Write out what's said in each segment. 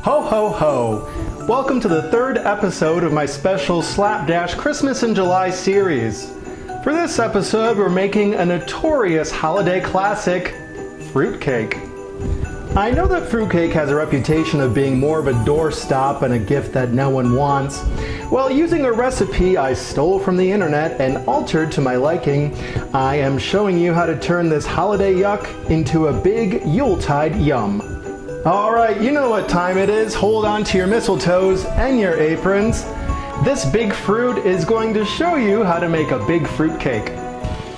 Ho ho ho! Welcome to the third episode of my special Slapdash Christmas in July series. For this episode, we're making a notorious holiday classic, fruitcake. I know that fruitcake has a reputation of being more of a doorstop and a gift that no one wants. Well, using a recipe I stole from the internet and altered to my liking, I am showing you how to turn this holiday yuck into a big Yuletide yum. Alright, you know what time it is. Hold on to your mistletoes and your aprons. This big fruit is going to show you how to make a big fruitcake.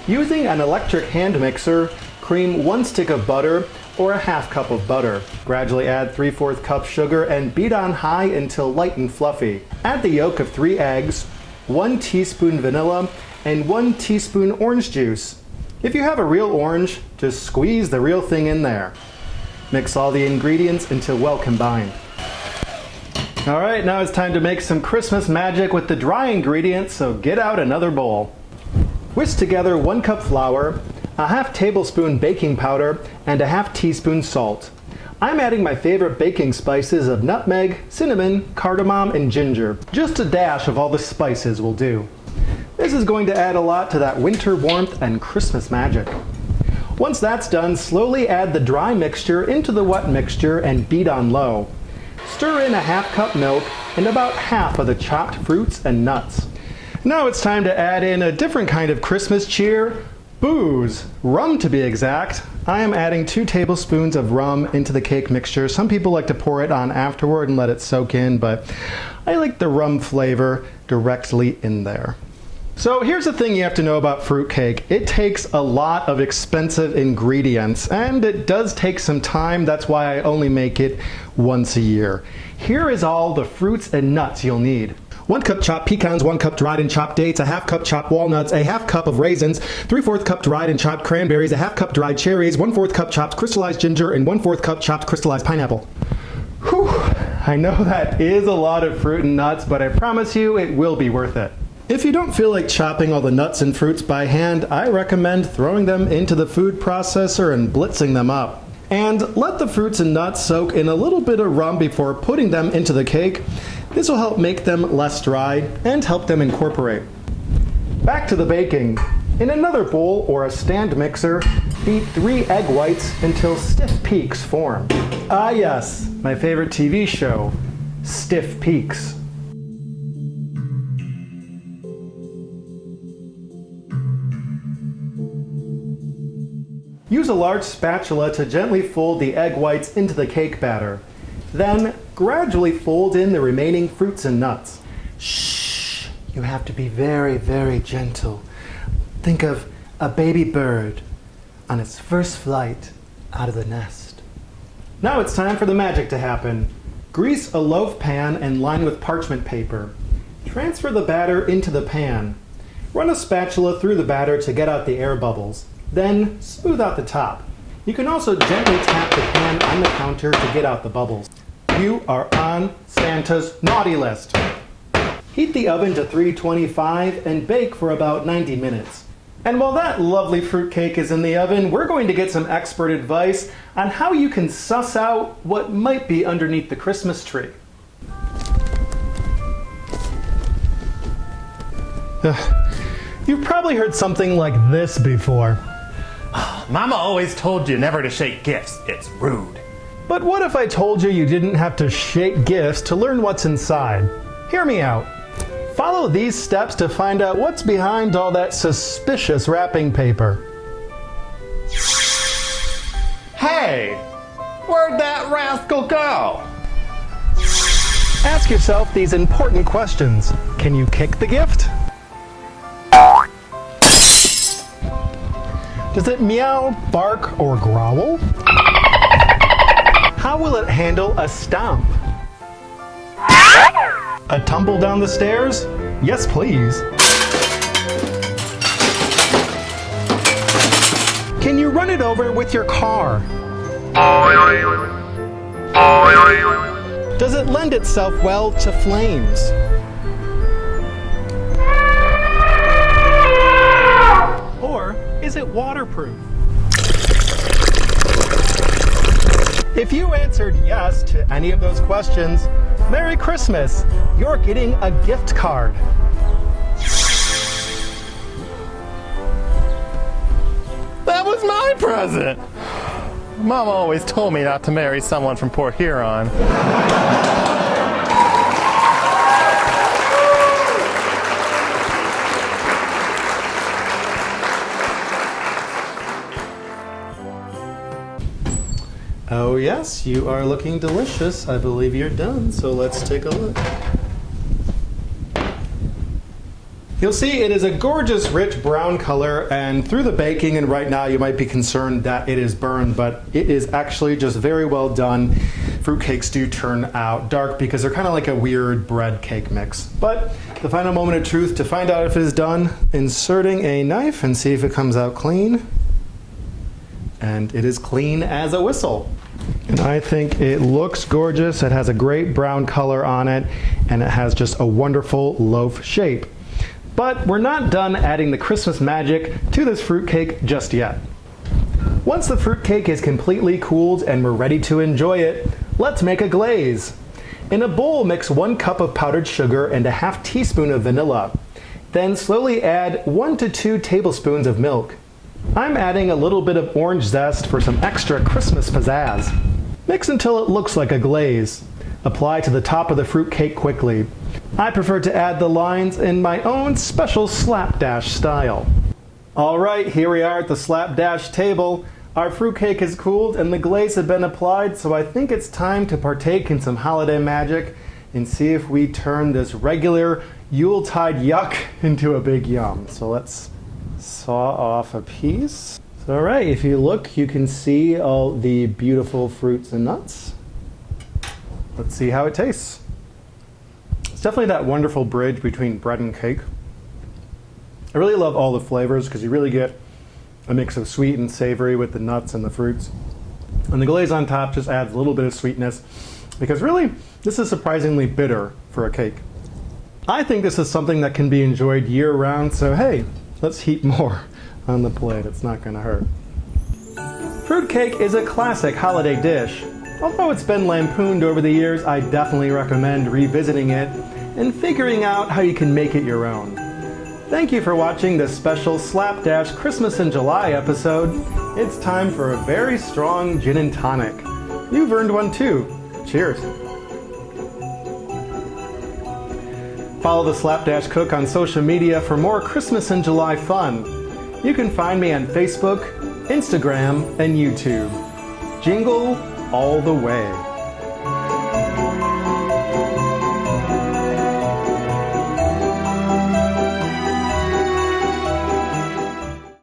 Using an electric hand mixer, cream 1 stick of butter or a half cup of butter. Gradually add 3/4 cup sugar and beat on high until light and fluffy. Add the yolk of 3 eggs, 1 teaspoon vanilla, and 1 teaspoon orange juice. If you have a real orange, just squeeze the real thing in there. Mix all the ingredients until well combined. Alright, now it's time to make some Christmas magic with the dry ingredients, so get out another bowl. Whisk together 1 cup flour, a half tablespoon baking powder, and a half teaspoon salt. I'm adding my favorite baking spices of nutmeg, cinnamon, cardamom, and ginger. Just a dash of all the spices will do. This is going to add a lot to that winter warmth and Christmas magic. Once that's done, slowly add the dry mixture into the wet mixture and beat on low. Stir in a half cup milk and about half of the chopped fruits and nuts. Now it's time to add in a different kind of Christmas cheer, booze, rum to be exact. I am adding 2 tablespoons of rum into the cake mixture. Some people like to pour it on afterward and let it soak in, but I like the rum flavor directly in there. So here's the thing you have to know about fruitcake. It takes a lot of expensive ingredients, and it does take some time. That's why I only make it once a year. Here is all the fruits and nuts you'll need. 1 cup chopped pecans, 1 cup dried and chopped dates, a half cup chopped walnuts, a half cup of raisins, 3/4 cup dried and chopped cranberries, a half cup dried cherries, 1/4 cup chopped crystallized ginger, and 1/4 cup chopped crystallized pineapple. Whew, I know that is a lot of fruit and nuts, but I promise you it will be worth it. If you don't feel like chopping all the nuts and fruits by hand, I recommend throwing them into the food processor and blitzing them up. And let the fruits and nuts soak in a little bit of rum before putting them into the cake. This will help make them less dry and help them incorporate. Back to the baking. In another bowl or a stand mixer, beat 3 egg whites until stiff peaks form. Ah yes, my favorite TV show, Stiff Peaks. Use a large spatula to gently fold the egg whites into the cake batter. Then, gradually fold in the remaining fruits and nuts. Shh! You have to be very, very gentle. Think of a baby bird on its first flight out of the nest. Now it's time for the magic to happen. Grease a loaf pan and line with parchment paper. Transfer the batter into the pan. Run a spatula through the batter to get out the air bubbles. Then smooth out the top. You can also gently tap the pan on the counter to get out the bubbles. You are on Santa's naughty list. Heat the oven to 325 and bake for about 90 minutes. And while that lovely fruitcake is in the oven, we're going to get some expert advice on how you can suss out what might be underneath the Christmas tree. You've probably heard something like this before. Mama always told you never to shake gifts. It's rude. But what if I told you you didn't have to shake gifts to learn what's inside? Hear me out. Follow these steps to find out what's behind all that suspicious wrapping paper. Hey! Where'd that rascal go? Ask yourself these important questions. Can you kick the gift? Does it meow, bark, or growl? How will it handle a stomp? A tumble down the stairs? Yes, please. Can you run it over with your car? Does it lend itself well to flames? Or is it waterproof? If you answered yes to any of those questions, Merry Christmas! You're getting a gift card. That was my present! Mama always told me not to marry someone from Port Huron. Oh yes, you are looking delicious. I believe you're done, so let's take a look. You'll see it is a gorgeous rich brown color, and through the baking and right now you might be concerned that it is burned, but it is actually just very well done. Fruitcakes do turn out dark because they're kind of like a weird bread cake mix. But the final moment of truth to find out if it is done, inserting a knife and see if it comes out clean. And it is clean as a whistle. And I think it looks gorgeous. It has a great brown color on it, and it has just a wonderful loaf shape. But we're not done adding the Christmas magic to this fruitcake just yet. Once the fruitcake is completely cooled and we're ready to enjoy it, let's make a glaze. In a bowl, mix 1 cup of powdered sugar and a half teaspoon of vanilla. Then slowly add 1 to 2 tablespoons of milk. I'm adding a little bit of orange zest for some extra Christmas pizzazz. Mix until it looks like a glaze. Apply to the top of the fruitcake quickly. I prefer to add the lines in my own special Slapdash style. Alright, here we are at the Slapdash table. Our fruitcake is cooled and the glaze has been applied, so I think it's time to partake in some holiday magic and see if we turn this regular Yuletide yuck into a big yum. So let's saw off a piece. So, all right, if you look, you can see all the beautiful fruits and nuts. Let's see how it tastes. It's definitely that wonderful bridge between bread and cake. I really love all the flavors because you really get a mix of sweet and savory with the nuts and the fruits. And the glaze on top just adds a little bit of sweetness because really, this is surprisingly bitter for a cake. I think this is something that can be enjoyed year-round, so hey, let's heap more on the plate. It's not going to hurt. Fruitcake is a classic holiday dish. Although it's been lampooned over the years, I definitely recommend revisiting it and figuring out how you can make it your own. Thank you for watching this special Slapdash Christmas in July episode. It's time for a very strong gin and tonic. You've earned one too. Cheers. Follow the Slapdash Cook on social media for more Christmas in July fun. You can find me on Facebook, Instagram, and YouTube. Jingle all the way.